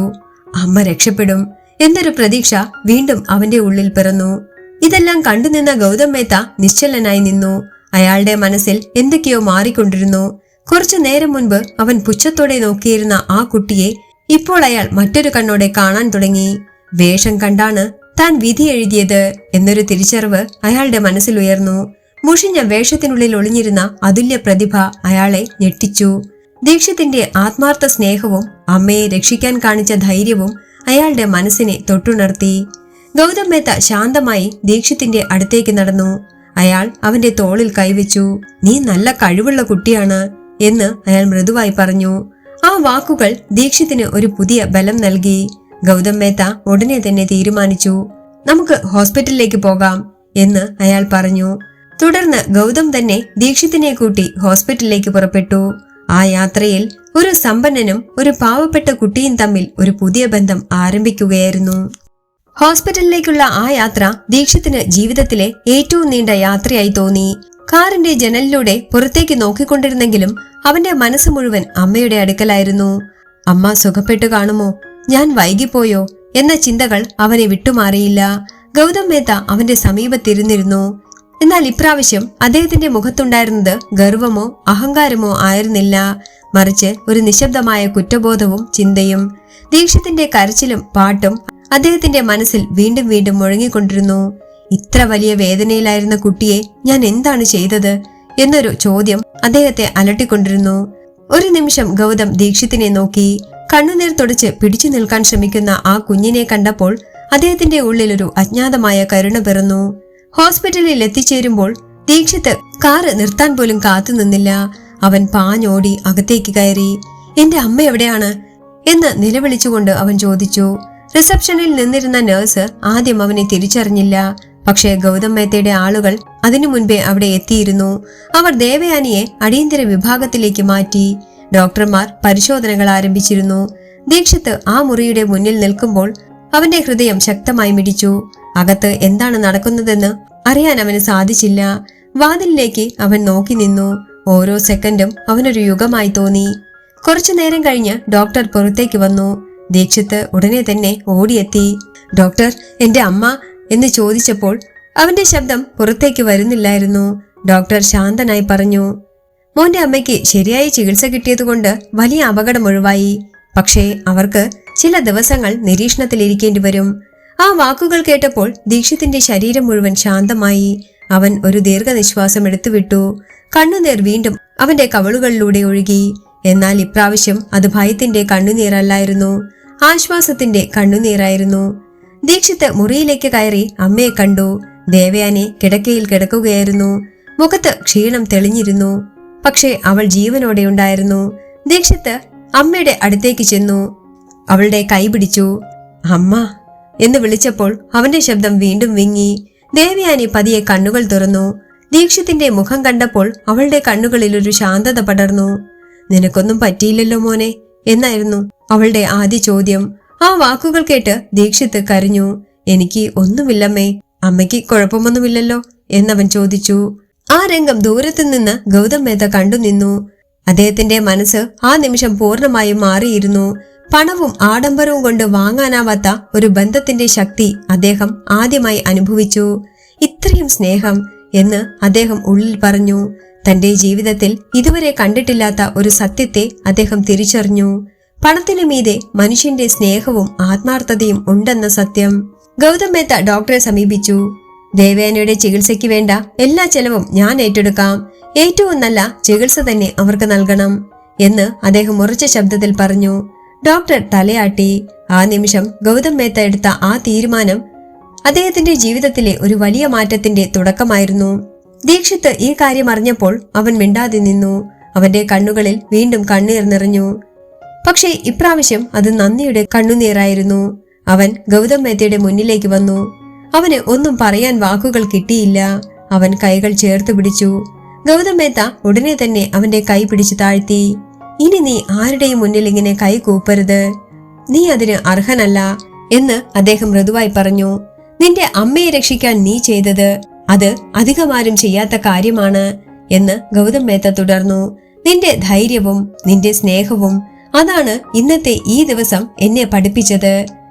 അമ്മ രക്ഷപ്പെടും എന്നൊരു പ്രതീക്ഷ വീണ്ടും അവന്റെ ഉള്ളിൽ പിറന്നു. ഇതെല്ലാം കണ്ടുനിന്ന ഗൗതം മേത്ത നിശ്ചലനായി നിന്നു. അയാളുടെ മനസ്സിൽ എന്തൊക്കെയോ മാറിക്കൊണ്ടിരുന്നു. കുറച്ചു നേരം മുൻപ് അവൻ പുച്ഛത്തോടെ നോക്കിയിരുന്ന ആ കുട്ടിയെ ഇപ്പോൾ അയാൾ മറ്റൊരു കണ്ണോടെ കാണാൻ തുടങ്ങി. വേഷം കണ്ടാണ് താൻ വിധി എഴുതിയത് എന്നൊരു തിരിച്ചറിവ് അയാളുടെ മനസ്സിൽ ഉയർന്നു. മുഷിഞ്ഞ വേഷത്തിനുള്ളിൽ ഒളിഞ്ഞിരുന്ന അതുല്യ പ്രതിഭ അയാളെ ഞെട്ടിച്ചു. ദീക്ഷിത്തിന്റെ ആത്മാർത്ഥ സ്നേഹവും അമ്മയെ രക്ഷിക്കാൻ കാണിച്ച ധൈര്യവും അയാളുടെ മനസ്സിനെ തൊട്ടുണർത്തി. ഗൗതം മേത്ത ശാന്തമായി ദീക്ഷിത്തിന്റെ അടുത്തേക്ക് നടന്നു. അയാൾ അവന്റെ തോളിൽ കൈവച്ചു. നീ നല്ല കഴിവുള്ള കുട്ടിയാണ് എന്ന് അയാൾ മൃദുവായി പറഞ്ഞു. ആ വാക്കുകൾ ദീക്ഷിത്തിന് ഒരു പുതിയ ബലം നൽകി. ഗൗതം മേത്ത ഉടനെ തന്നെ തീരുമാനിച്ചു. നമുക്ക് ഹോസ്പിറ്റലിലേക്ക് പോകാം എന്ന് അയാൾ പറഞ്ഞു. തുടർന്ന് ഗൗതം തന്നെ ദീക്ഷിത്തിനെ കൂട്ടി ഹോസ്പിറ്റലിലേക്ക് പുറപ്പെട്ടു. ആ യാത്രയിൽ ഒരു സമ്പന്നനും ഒരു പാവപ്പെട്ട കുട്ടിയും തമ്മിൽ ഒരു പുതിയ ബന്ധം ആരംഭിക്കുകയായിരുന്നു. ഹോസ്പിറ്റലിലേക്കുള്ള ആ യാത്ര ദീക്ഷിത്തിന് ജീവിതത്തിലെ ഏറ്റവും നീണ്ട യാത്രയായി തോന്നി. കാറിന്റെ ജനലിലൂടെ പുറത്തേക്ക് നോക്കിക്കൊണ്ടിരുന്നെങ്കിലും അവന്റെ മനസ്സ് മുഴുവൻ അമ്മയുടെ അടുക്കലായിരുന്നു. അമ്മ സുഖപ്പെട്ടു കാണുമോ, ഞാൻ വൈകിപ്പോയോ എന്ന ചിന്തകൾ അവനെ വിട്ടുമാറിയില്ല. ഗൗതം മേത്ത അവന്റെ സമീപത്തിരുന്നിരുന്നു. എന്നാൽ ഇപ്രാവശ്യം അദ്ദേഹത്തിന്റെ മുഖത്തുണ്ടായിരുന്നത് ഗർവമോ അഹങ്കാരമോ ആയിരുന്നില്ല, മറിച്ച് ഒരു നിശബ്ദമായ കുറ്റബോധവും ചിന്തയും. ദീക്ഷിത്തിന്റെ കരച്ചിലും പാട്ടും അദ്ദേഹത്തിന്റെ മനസ്സിൽ വീണ്ടും വീണ്ടും മുഴങ്ങിക്കൊണ്ടിരുന്നു. ഇത്ര വലിയ വേദനയിലായിരുന്ന കുട്ടിയെ ഞാൻ എന്താണ് ചെയ്തത് എന്നൊരു ചോദ്യം അദ്ദേഹത്തെ അലട്ടിക്കൊണ്ടിരുന്നു. ഒരു നിമിഷം ഗൗതം ദീക്ഷിത്തിനെ നോക്കി. കണ്ണുനീർ തുടച്ച് പിടിച്ചു നിൽക്കാൻ ശ്രമിക്കുന്ന ആ കുഞ്ഞിനെ കണ്ടപ്പോൾ അദ്ദേഹത്തിന്റെ ഉള്ളിൽ ഒരു അജ്ഞാതമായ കരുണ പിറന്നു. ഹോസ്പിറ്റലിൽ എത്തിച്ചേരുമ്പോൾ ദീക്ഷിത്ത് കാറ് നിർത്താൻ പോലും കാത്തു നിന്നില്ല. അവൻ പാഞ്ഞോടി അകത്തേക്ക് കയറി. എന്റെ അമ്മ എവിടെയാണ് എന്ന് നിലവിളിച്ചുകൊണ്ട് അവൻ ചോദിച്ചു. റിസപ്ഷനിൽ നിന്നിരുന്ന നഴ്സ് ആദ്യം അവനെ തിരിച്ചറിഞ്ഞില്ല. പക്ഷേ ഗൗതം മേത്തയുടെ ആളുകൾ അതിനു മുൻപേ അവിടെ എത്തിയിരുന്നു. അവർ ദേവയാനിയെ അടിയന്തര വിഭാഗത്തിലേക്ക് മാറ്റി. ഡോക്ടർമാർ പരിശോധനകൾ ആരംഭിച്ചിരുന്നു. ദീക്ഷിത്ത് ആ മുറിയുടെ മുന്നിൽ നിൽക്കുമ്പോൾ അവന്റെ ഹൃദയം ശക്തമായി മിടിച്ചു. അകത്ത് എന്താണ് നടക്കുന്നതെന്ന് അറിയാൻ അവന് സാധിച്ചില്ല. വാതിലിലേക്ക് അവൻ നോക്കി നിന്നു. ഓരോ സെക്കൻഡും അവനൊരു യുഗമായി തോന്നി. കുറച്ചു നേരം കഴിഞ്ഞ് ഡോക്ടർ പുറത്തേക്ക് വന്നു. ദീക്ഷിത്ത് ഉടനെ തന്നെ ഓടിയെത്തി. ഡോക്ടർ, എന്റെ അമ്മ എന്ന് ചോദിച്ചപ്പോൾ അവന്റെ ശബ്ദം പുറത്തേക്ക് വരുന്നില്ലായിരുന്നു. ഡോക്ടർ ശാന്തനായി പറഞ്ഞു, മോന്റെ അമ്മയ്ക്ക് ശരിയായ ചികിത്സ കിട്ടിയതുകൊണ്ട് വലിയ അപകടം ഒഴിവായി. പക്ഷേ അവർക്ക് ചില ദിവസങ്ങൾ നിരീക്ഷണത്തിലിരിക്കേണ്ടി വരും. ആ വാക്കുകൾ കേട്ടപ്പോൾ ദീക്ഷിത്തിന്റെ ശരീരം മുഴുവൻ ശാന്തമായി. അവൻ ഒരു ദീർഘനിശ്വാസം എടുത്തുവിട്ടു. കണ്ണുനീർ വീണ്ടും അവന്റെ കവളുകളിലൂടെ ഒഴുകി. എന്നാൽ ഇപ്രാവശ്യം അത് ഭയത്തിന്റെ കണ്ണുനീരല്ലായിരുന്നു, ആശ്വാസത്തിന്റെ കണ്ണുനീരായിരുന്നു. ദീക്ഷിത്ത് മുറിയിലേക്ക് കയറി അമ്മയെ കണ്ടു. ദേവയാനി കിടക്കയിൽ കിടക്കുകയായിരുന്നു. മുഖത്ത് ക്ഷീണം തെളിഞ്ഞിരുന്നു, പക്ഷേ അവൾ ജീവനോടെ ഉണ്ടായിരുന്നു. ദീക്ഷിത്ത് അമ്മയുടെ അടുത്തേക്ക് ചെന്നു. അവളുടെ കൈ പിടിച്ചു. അമ്മ എന്ന് വിളിച്ചപ്പോൾ അവന്റെ ശബ്ദം വീണ്ടും വിങ്ങി. ദേവയാനി പതിയെ കണ്ണുകൾ തുറന്നു. ദീക്ഷിത്തിന്റെ മുഖം കണ്ടപ്പോൾ അവളുടെ കണ്ണുകളിൽ ഒരു ശാന്തത പടർന്നു. നിനക്കൊന്നും പറ്റിയില്ലല്ലോ മോനെ എന്നായിരുന്നു അവളുടെ ആദ്യ ചോദ്യം. ആ വാക്കുകൾ കേട്ട് ദീക്ഷിത്ത് കരഞ്ഞു. എനിക്ക് ഒന്നുമില്ലമ്മേ, അമ്മയ്ക്ക് കുഴപ്പമൊന്നുമില്ലല്ലോ എന്നവൻ ചോദിച്ചു. ആ രംഗം ദൂരത്തു നിന്ന് ഗൗതം മേത്ത കണ്ടുനിന്നു. അദ്ദേഹത്തിന്റെ മനസ്സ് ആ നിമിഷം പൂർണ്ണമായും മാറിയിരുന്നു. പണവും ആഡംബരവും കൊണ്ട് വാങ്ങാനാവാത്ത ഒരു ബന്ധത്തിന്റെ ശക്തി അദ്ദേഹം ആദ്യമായി അനുഭവിച്ചു. ഇത്രയും സ്നേഹം എന്ന് അദ്ദേഹം ഉള്ളിൽ പറഞ്ഞു. തന്റെ ജീവിതത്തിൽ ഇതുവരെ കണ്ടിട്ടില്ലാത്ത ഒരു സത്യത്തെ അദ്ദേഹം തിരിച്ചറിഞ്ഞു. പണത്തിനു മീതെ മനുഷ്യന്റെ സ്നേഹവും ആത്മാർത്ഥതയും ഉണ്ടെന്ന സത്യം. ഗൗതം മേത്ത ഡോക്ടറെ സമീപിച്ചു. ദേവയാനിയുടെ ചികിത്സയ്ക്ക് വേണ്ട എല്ലാ ചെലവും ഞാൻ ഏറ്റെടുക്കാം. ഏറ്റവും നല്ല ചികിത്സ തന്നെ അവർക്ക് നൽകണം എന്ന് അദ്ദേഹം ഉറച്ച ശബ്ദത്തിൽ പറഞ്ഞു. ഡോക്ടർ തലയാട്ടി. ആ നിമിഷം ഗൗതം മേത്ത എടുത്ത ആ തീരുമാനം അദ്ദേഹത്തിന്റെ ജീവിതത്തിലെ ഒരു വലിയ മാറ്റത്തിന്റെ തുടക്കമായിരുന്നു. ദീക്ഷിത് ഈ കാര്യം അറിഞ്ഞപ്പോൾ അവൻ മിണ്ടാതെ നിന്നു. അവന്റെ കണ്ണുകളിൽ വീണ്ടും കണ്ണീർ നിറഞ്ഞു. പക്ഷേ ഇപ്രാവശ്യം അത് നന്ദിയുടെ കണ്ണുനീറായിരുന്നു. അവൻ ഗൗതം മേത്തയുടെ മുന്നിലേക്ക് വന്നു. അവന് ഒന്നും പറയാൻ വാക്കുകൾ കിട്ടിയില്ല. അവൻ കൈകൾ ചേർത്ത് പിടിച്ചു. ഗൗതം മേത്ത ഉടനെ തന്നെ അവന്റെ കൈ പിടിച്ചു താഴ്ത്തി. ഇനി നീ ആരുടെയും മുന്നിൽ ഇങ്ങനെ കൈ കൂപ്പരുത്. നീ അതിന് അർഹനല്ല എന്ന് അദ്ദേഹം മൃദുവായി പറഞ്ഞു. നിന്റെ അമ്മയെ രക്ഷിക്കാൻ നീ ചെയ്തത് അത് അധികമാരും ചെയ്യാത്ത കാര്യമാണ് എന്ന് ഗൗതം മേത്ത തുടർന്നു. നിന്റെ ധൈര്യവും നിന്റെ സ്നേഹവും അതാണ് ഇന്നത്തെ ഈ ദിവസം എന്നെ പഠിപ്പിച്ചത്.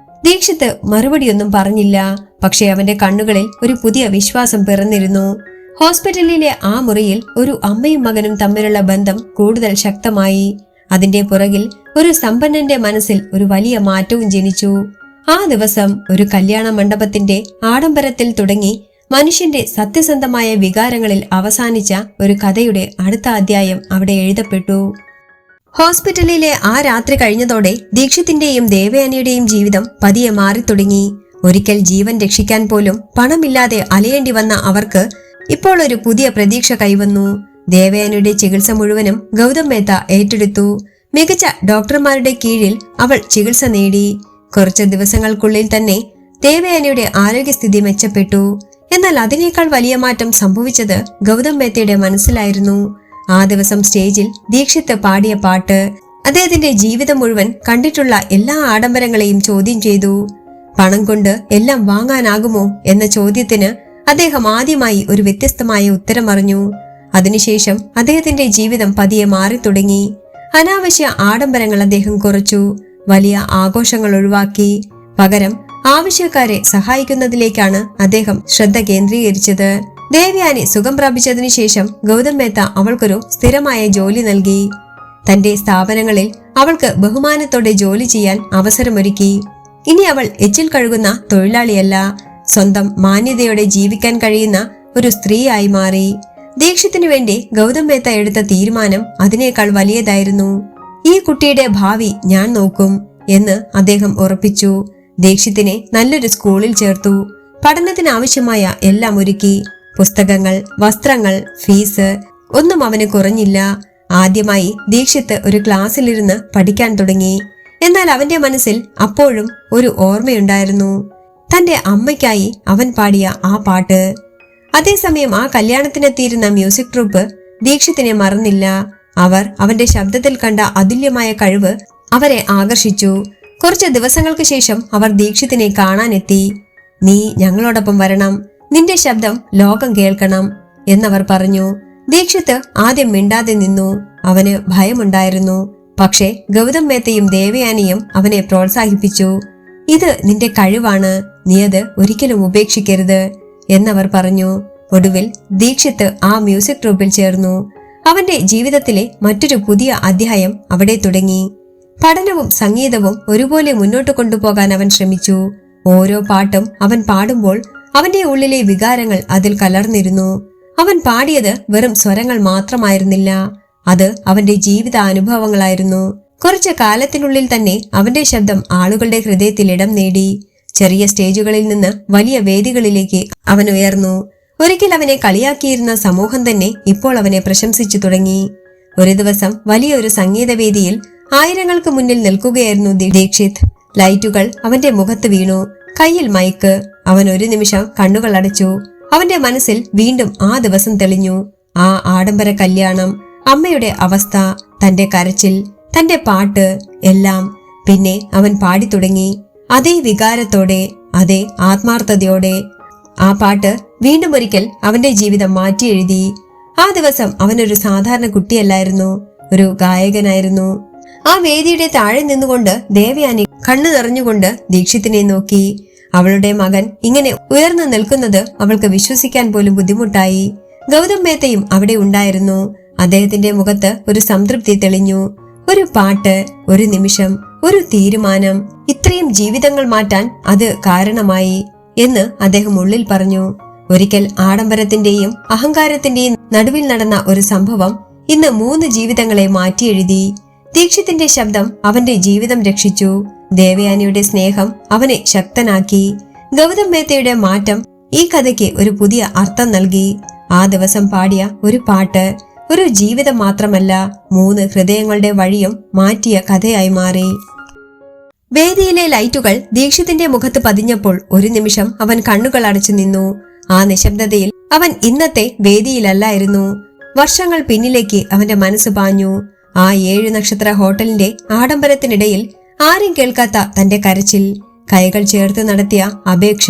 ദീക്ഷിത് മറുപടിയൊന്നും പറഞ്ഞില്ല. പക്ഷെ അവന്റെ കണ്ണുകളിൽ ഒരു പുതിയ വിശ്വാസം പിറന്നിരുന്നു. ഹോസ്പിറ്റലിലെ ആ മുറിയിൽ ഒരു അമ്മയും മകനും തമ്മിലുള്ള ബന്ധം കൂടുതൽ ശക്തമായി. അതിന്റെ പുറകിൽ ഒരു സമ്പന്നന്റെ മനസ്സിൽ ഒരു വലിയ മാറ്റവും ജനിച്ചു. ആ ദിവസം ഒരു കല്യാണ മണ്ഡപത്തിന്റെ ആഡംബരത്തിൽ തുടങ്ങി മനുഷ്യന്റെ സത്യസന്ധമായ വികാരങ്ങളിൽ അവസാനിച്ച ഒരു കഥയുടെ അടുത്ത അധ്യായം അവിടെ എഴുതപ്പെട്ടു. ഹോസ്പിറ്റലിലെ ആ രാത്രി കഴിഞ്ഞതോടെ ദീക്ഷിത്തിന്റെയും ദേവയാനിയുടെയും ജീവിതം പതിയെ മാറിത്തുടങ്ങി. ഒരിക്കൽ ജീവൻ രക്ഷിക്കാൻ പോലും പണമില്ലാതെ അലയേണ്ടി വന്ന അവർക്ക് ഇപ്പോൾ ഒരു പുതിയ പ്രതീക്ഷ കൈവന്നു. ദേവയാനിയുടെ ചികിത്സ മുഴുവനും ഗൗതം മേത്ത ഏറ്റെടുത്തു. മികച്ച ഡോക്ടർമാരുടെ കീഴിൽ അവൾ ചികിത്സ നേടി. കുറച്ച് ദിവസങ്ങൾക്കുള്ളിൽ തന്നെ ദേവയാനിയുടെ ആരോഗ്യസ്ഥിതി മെച്ചപ്പെട്ടു. എന്നാൽ അതിനേക്കാൾ വലിയ മാറ്റം സംഭവിച്ചത് ഗൗതം മേത്തയുടെ മനസ്സിലായിരുന്നു. ആ ദിവസം സ്റ്റേജിൽ ദീക്ഷിത് പാടിയ പാട്ട് അദ്ദേഹത്തിന്റെ ജീവിതം മുഴുവൻ കണ്ടിട്ടുള്ള എല്ലാ ആഡംബരങ്ങളെയും ചോദ്യം ചെയ്തു. പണം കൊണ്ട് എല്ലാം വാങ്ങാനാകുമോ എന്ന ചോദ്യത്തിന് അദ്ദേഹം ആദ്യമായി ഒരു വ്യത്യസ്തമായ ഉത്തരം പറഞ്ഞു. അതിനുശേഷം അദ്ദേഹത്തിന്റെ ജീവിതം പതിയെ മാറി തുടങ്ങി. അനാവശ്യ ആഡംബരങ്ങൾ അദ്ദേഹം കുറച്ചു. വലിയ ആഘോഷങ്ങൾ ഒഴിവാക്കി. പകരം ആവശ്യക്കാരെ സഹായിക്കുന്നതിലേക്കാണ് അദ്ദേഹം ശ്രദ്ധ കേന്ദ്രീകരിച്ചത്. ദേവയാനി സുഖം പ്രാപിച്ചതിനു ശേഷം ഗൗതം മേത്ത അവൾക്കൊരു സ്ഥിരമായ ജോലി നൽകി. തന്റെ സ്ഥാപനങ്ങളിൽ അവൾക്ക് ബഹുമാനത്തോടെ ജോലി ചെയ്യാൻ അവസരമൊരുക്കി. ഇനി അവൾ എച്ചിൽ കഴുകുന്ന തൊഴിലാളിയല്ല, സ്വന്തം മാന്യതയോടെ ജീവിക്കാൻ കഴിയുന്ന ഒരു സ്ത്രീയായി മാറി. ദീക്ഷിത്തിനു വേണ്ടി ഗൗതം മേത്ത എടുത്ത തീരുമാനം അതിനേക്കാൾ വലിയതായിരുന്നു. ഈ കുട്ടിയുടെ ഭാവി ഞാൻ നോക്കും എന്ന് അദ്ദേഹം ഉറപ്പിച്ചു. ദീക്ഷിത്തിനെ നല്ലൊരു സ്കൂളിൽ ചേർത്തു. പഠനത്തിനാവശ്യമായ എല്ലാം ഒരുക്കി. പുസ്തകങ്ങൾ, വസ്ത്രങ്ങൾ, ഫീസ് ഒന്നും അവന് കുറഞ്ഞില്ല. ആദ്യമായി ദീക്ഷിത്ത് ഒരു ക്ലാസ്സിലിരുന്ന് പഠിക്കാൻ തുടങ്ങി. എന്നാൽ അവന്റെ മനസ്സിൽ അപ്പോഴും ഒരു ഓർമ്മയുണ്ടായിരുന്നു, തന്റെ അമ്മയ്ക്കായി അവൻ പാടിയ ആ പാട്ട്. അതേസമയം ആ കല്യാണത്തിനെത്തിയിരുന്ന മ്യൂസിക് ട്രൂപ്പ് ദീക്ഷിത്തിനെ മറന്നില്ല. അവർ അവന്റെ ശബ്ദത്തിൽ കണ്ട അതുല്യമായ കഴിവ് അവരെ ആകർഷിച്ചു. കുറച്ച് ദിവസങ്ങൾക്ക് ശേഷം അവർ ദീക്ഷിത്തിനെ കാണാനെത്തി. നീ ഞങ്ങളോടൊപ്പം വരണം, നിന്റെ ശബ്ദം ലോകം കേൾക്കണം എന്നവർ പറഞ്ഞു. ദീക്ഷിത്ത് ആദ്യം മിണ്ടാതെ നിന്നു. അവന് ഭയമുണ്ടായിരുന്നു. പക്ഷേ ഗൗതം മേത്തയും ദേവയാനിയും അവനെ പ്രോത്സാഹിപ്പിച്ചു. ഇത് നിന്റെ കഴിവാണ്, നീ അത് ഒരിക്കലും ഉപേക്ഷിക്കരുത് എന്നവർ പറഞ്ഞു. ഒടുവിൽ ദീക്ഷിത്ത് ആ മ്യൂസിക് ട്രൂപ്പിൽ ചേർന്നു. അവന്റെ ജീവിതത്തിലെ മറ്റൊരു പുതിയ അധ്യായം അവിടെ തുടങ്ങി. പഠനവും സംഗീതവും ഒരുപോലെ മുന്നോട്ട് കൊണ്ടുപോകാൻ അവൻ ശ്രമിച്ചു. ഓരോ പാട്ടും അവൻ പാടുമ്പോൾ അവന്റെ ഉള്ളിലെ വികാരങ്ങൾ അതിൽ കലർന്നിരുന്നു. അവൻ പാടിയത് വെറും സ്വരങ്ങൾ മാത്രമായിരുന്നില്ല, അത് അവന്റെ ജീവിത അനുഭവങ്ങളായിരുന്നു. കുറച്ചു കാലത്തിനുള്ളിൽ തന്നെ അവന്റെ ശബ്ദം ആളുകളുടെ ഹൃദയത്തിൽ ഇടം നേടി. ചെറിയ സ്റ്റേജുകളിൽ നിന്ന് വലിയ വേദികളിലേക്ക് അവൻ ഉയർന്നു. ഒരിക്കൽ അവനെ കളിയാക്കിയിരുന്ന സമൂഹം തന്നെ ഇപ്പോൾ അവനെ പ്രശംസിച്ചു തുടങ്ങി. ഒരു ദിവസം വലിയൊരു സംഗീതവേദിയിൽ ആയിരങ്ങൾക്ക് മുന്നിൽ നിൽക്കുകയായിരുന്നു ദീക്ഷിത്. ലൈറ്റുകൾ അവന്റെ മുഖത്ത് വീണു. കയ്യിൽ മൈക്ക്. അവൻ ഒരു നിമിഷം കണ്ണുകൾ അടച്ചു. അവന്റെ മനസ്സിൽ വീണ്ടും ആ ദിവസം തെളിഞ്ഞു. ആ ആഡംബര കല്യാണം, അമ്മയുടെ അവസ്ഥ, തന്റെ കരച്ചിൽ, തന്റെ പാട്ട്, എല്ലാം. പിന്നെ അവൻ പാടി തുടങ്ങി. അതേ വികാരത്തോടെ, അതേ ആത്മാർത്ഥതയോടെ. ആ പാട്ട് വീണ്ടും ഒരിക്കൽ അവന്റെ ജീവിതം മാറ്റി എഴുതി. ആ ദിവസം അവനൊരു സാധാരണ കുട്ടിയല്ലായിരുന്നു, ഒരു ഗായകനായിരുന്നു. ആ വേദിയുടെ താഴെ നിന്നുകൊണ്ട് ദേവയാനി കണ്ണു നിറഞ്ഞുകൊണ്ട് ദീക്ഷിത്തിനെ നോക്കി. അവളുടെ മകൻ ഇങ്ങനെ ഉയർന്നു നിൽക്കുന്നത് അവൾക്ക് വിശ്വസിക്കാൻ പോലും ബുദ്ധിമുട്ടായി. ഗൗതം മേത്തയും അവിടെ ഉണ്ടായിരുന്നു. അദ്ദേഹത്തിന്റെ മുഖത്ത് ഒരു സംതൃപ്തി തെളിഞ്ഞു. ഒരു പാട്ട്, ഒരു നിമിഷം, ഒരു തീരുമാനം, ഇത്രയും ജീവിതങ്ങൾ മാറ്റാൻ അത് കാരണമായി എന്ന് അദ്ദേഹം ഉള്ളിൽ പറഞ്ഞു. ഒരിക്കൽ ആഡംബരത്തിന്റെയും അഹങ്കാരത്തിന്റെയും നടുവിൽ നടന്ന ഒരു സംഭവം ഇന്ന് 3 ജീവിതങ്ങളെ മാറ്റിയെഴുതി. ദീക്ഷിത്തിന്റെ ശബ്ദം അവന്റെ ജീവിതം രക്ഷിച്ചു. ദേവയാനിയുടെ സ്നേഹം അവനെ ശക്തനാക്കി. ഗൗതം മേത്തയുടെ മാറ്റം ഈ കഥയ്ക്ക് ഒരു പുതിയ അർത്ഥം നൽകി. ആ ദിവസം പാടിയ ഒരു പാട്ട് ഒരു ജീവിതം മാത്രമല്ല, 3 ഹൃദയങ്ങളുടെ വഴിയും മാറ്റിയ കഥയായി മാറി. വേദിയിലെ ലൈറ്റുകൾ ദീക്ഷിത്തിന്റെ മുഖത്ത് പതിഞ്ഞപ്പോൾ ഒരു നിമിഷം അവൻ കണ്ണുകൾ അടച്ചു നിന്നു. ആ നിശബ്ദതയിൽ അവൻ ഇന്നത്തെ വേദിയിലല്ലായിരുന്നു. വർഷങ്ങൾ പിന്നിലേക്ക് അവന്റെ മനസ്സ് പാഞ്ഞു. ആ 7 നക്ഷത്ര ഹോട്ടലിന്റെ ആഡംബരത്തിനിടയിൽ ആരും കേൾക്കാത്ത തന്റെ കരച്ചിൽ, കൈകൾ ചേർത്ത് നടത്തിയ അപേക്ഷ,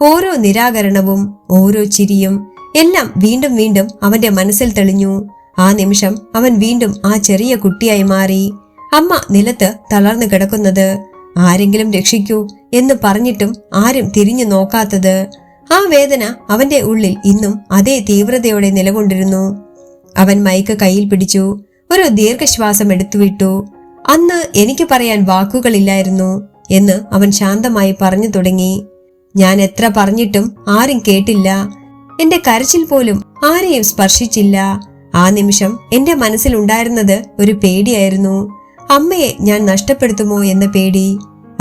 ഓരോ നിരാകരണവും, ഓരോ ചിരിയും എല്ലാം വീണ്ടും വീണ്ടും അവന്റെ മനസ്സിൽ തെളിഞ്ഞു. ആ നിമിഷം അവൻ വീണ്ടും ആ ചെറിയ കുട്ടിയായി മാറി. അമ്മ നിലത്ത് തളർന്നു കിടക്കുന്നത്, ആരെങ്കിലും രക്ഷിക്കൂ എന്ന് പറഞ്ഞിട്ടും ആരും തിരിഞ്ഞു നോക്കാത്തത്. ആ വേദന അവന്റെ ഉള്ളിൽ ഇന്നും അതേ തീവ്രതയോടെ നിലകൊണ്ടിരുന്നു. അവൻ മൈക്ക് കയ്യിൽ പിടിച്ചു. ഒരു ദീർഘശ്വാസം എടുത്തുവിട്ടു. അന്ന് എനിക്ക് പറയാൻ വാക്കുകളില്ലായിരുന്നു എന്ന് അവൻ ശാന്തമായി പറഞ്ഞു തുടങ്ങി. ഞാൻ എത്ര പറഞ്ഞിട്ടും ആരും കേട്ടില്ല. എന്റെ കരച്ചിൽ പോലും ആരെയും സ്പർശിച്ചില്ല. ആ നിമിഷം എന്റെ മനസ്സിലുണ്ടായിരുന്നത് ഒരു പേടിയായിരുന്നു. അമ്മയെ ഞാൻ നഷ്ടപ്പെടുത്തുമോ എന്ന പേടി.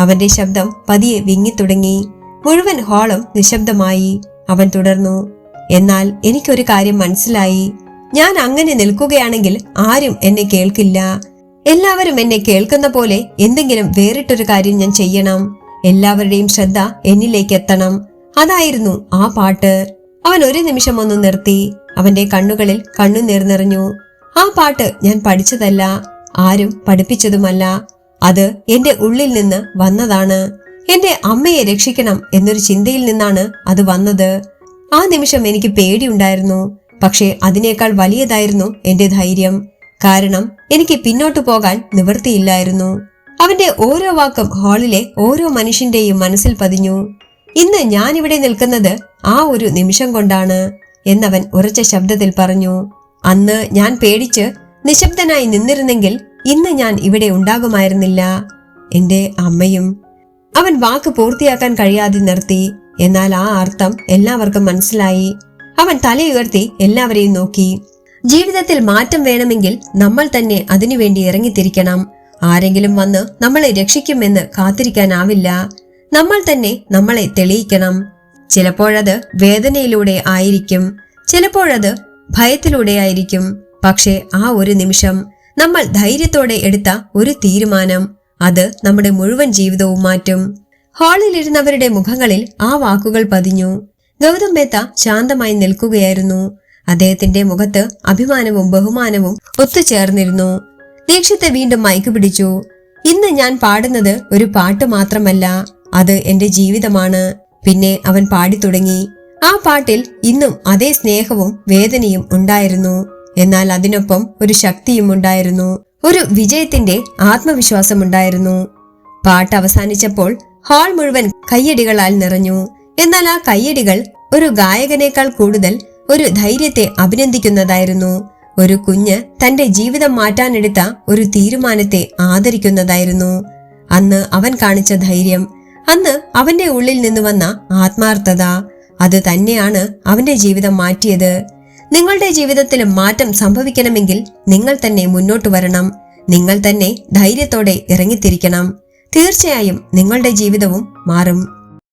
അവന്റെ ശബ്ദം പതിയെ വിങ്ങിത്തുടങ്ങി. മുഴുവൻ ഹാളും നിശബ്ദമായി. അവൻ തുടർന്നു. എന്നാൽ എനിക്കൊരു കാര്യം മനസ്സിലായി. ഞാൻ അങ്ങനെ നിൽക്കുകയാണെങ്കിൽ ആരും എന്നെ കേൾക്കില്ല. എല്ലാവരും എന്നെ കേൾക്കുന്ന പോലെ എന്തെങ്കിലും വേറിട്ടൊരു കാര്യം ഞാൻ ചെയ്യണം. എല്ലാവരുടെയും ശ്രദ്ധ എന്നിലേക്ക് എത്തണം. അതായിരുന്നു ആ പാട്ട്. അവൻ ഒരു നിമിഷം ഒന്ന് നിർത്തി. അവന്റെ കണ്ണുകളിൽ കണ്ണുനീർ നിറഞ്ഞു. ആ പാട്ട് ഞാൻ പഠിച്ചതല്ല, ആരും പഠിപ്പിച്ചതുമല്ല. അത് എന്റെ ഉള്ളിൽ നിന്ന് വന്നതാണ്. എന്റെ അമ്മയെ രക്ഷിക്കണം എന്നൊരു ചിന്തയിൽ നിന്നാണ് അത് വന്നത്. ആ നിമിഷം എനിക്ക് പേടിയുണ്ടായിരുന്നു. പക്ഷേ അതിനേക്കാൾ വലിയതായിരുന്നു എന്റെ ധൈര്യം. കാരണം എനിക്ക് പിന്നോട്ടു പോകാൻ നിവൃത്തിയില്ലായിരുന്നു. അവന്റെ ഓരോ വാക്കും ഹാളിലെ ഓരോ മനുഷ്യന്റെയും മനസ്സിൽ പതിഞ്ഞു. ഇന്ന് ഞാനിവിടെ നിൽക്കുന്നത് ആ ഒരു നിമിഷം കൊണ്ടാണ് എന്നവൻ ഉറച്ച ശബ്ദത്തിൽ പറഞ്ഞു. അന്ന് ഞാൻ പേടിച്ച് നിശബ്ദനായി നിന്നിരുന്നെങ്കിൽ ഇന്ന് ഞാൻ ഇവിടെ ഉണ്ടാകുമായിരുന്നില്ല. എന്റെ അമ്മയും. അവൻ വാക്ക് പൂർത്തിയാക്കാൻ കഴിയാതെ നിർത്തി. എന്നാൽ ആ അർത്ഥം എല്ലാവർക്കും മനസ്സിലായി. അവൻ തലയുയർത്തി എല്ലാവരെയും നോക്കി. ജീവിതത്തിൽ മാറ്റം വേണമെങ്കിൽ നമ്മൾ തന്നെ അതിനുവേണ്ടി ഇറങ്ങിത്തിരിക്കണം. ആരെങ്കിലും വന്ന് നമ്മളെ രക്ഷിക്കുമെന്ന് കാത്തിരിക്കാനാവില്ല. നമ്മൾ തന്നെ നമ്മളെ തെളിയിക്കണം. ചിലപ്പോഴത് വേദനയിലൂടെ ആയിരിക്കും, ചിലപ്പോഴത് ഭയത്തിലൂടെ ആയിരിക്കും. പക്ഷേ ആ ഒരു നിമിഷം നമ്മൾ ധൈര്യത്തോടെ എടുത്ത ഒരു തീരുമാനം, അത് നമ്മുടെ മുഴുവൻ ജീവിതവും മാറ്റും. ഹാളിലിരുന്നവരുടെ മുഖങ്ങളിൽ ആ വാക്കുകൾ പതിഞ്ഞു. ഗൗതം മേത്ത ശാന്തമായി നിൽക്കുകയായിരുന്നു. അദ്ദേഹത്തിന്റെ മുഖത്ത് അഭിമാനവും ബഹുമാനവും ഒത്തുചേർന്നിരുന്നു. ദീക്ഷിത്ത് വീണ്ടും മൈക്ക് പിടിച്ചു. ഇന്ന് ഞാൻ പാടുന്നത് ഒരു പാട്ട് മാത്രമല്ല, അത് എന്റെ ജീവിതമാണ്. പിന്നെ അവൻ പാടിത്തുടങ്ങി. ആ പാട്ടിൽ ഇന്നും അതേ സ്നേഹവും വേദനയും ഉണ്ടായിരുന്നു. എന്നാൽ അതിനൊപ്പം ഒരു ശക്തിയും ഉണ്ടായിരുന്നു, ഒരു വിജയത്തിന്റെ ആത്മവിശ്വാസമുണ്ടായിരുന്നു. പാട്ട് അവസാനിച്ചപ്പോൾ ഹാൾ മുഴുവൻ കയ്യടികളാൽ നിറഞ്ഞു. എന്നാൽ ആ കയ്യടികൾ ഒരു ഗായകനേക്കാൾ കൂടുതൽ ഒരു ധൈര്യത്തെ അഭിനന്ദിക്കുന്നതായിരുന്നു. ഒരു കുഞ്ഞ് തന്റെ ജീവിതം മാറ്റാനെടുത്ത ഒരു തീരുമാനത്തെ ആദരിക്കുന്നതായിരുന്നു. അന്ന് അവൻ കാണിച്ച ധൈര്യം, അന്ന് അവന്റെ ഉള്ളിൽ നിന്ന് വന്ന ആത്മാർത്ഥത, അത് തന്നെയാണ് അവന്റെ ജീവിതം മാറ്റിയത്. നിങ്ങളുടെ ജീവിതത്തിലും മാറ്റം സംഭവിക്കണമെങ്കിൽ നിങ്ങൾ തന്നെ മുന്നോട്ട് വരണം. നിങ്ങൾ തന്നെ ധൈര്യത്തോടെ ഇറങ്ങിത്തിരിക്കണം. തീർച്ചയായും നിങ്ങളുടെ ജീവിതവും മാറും.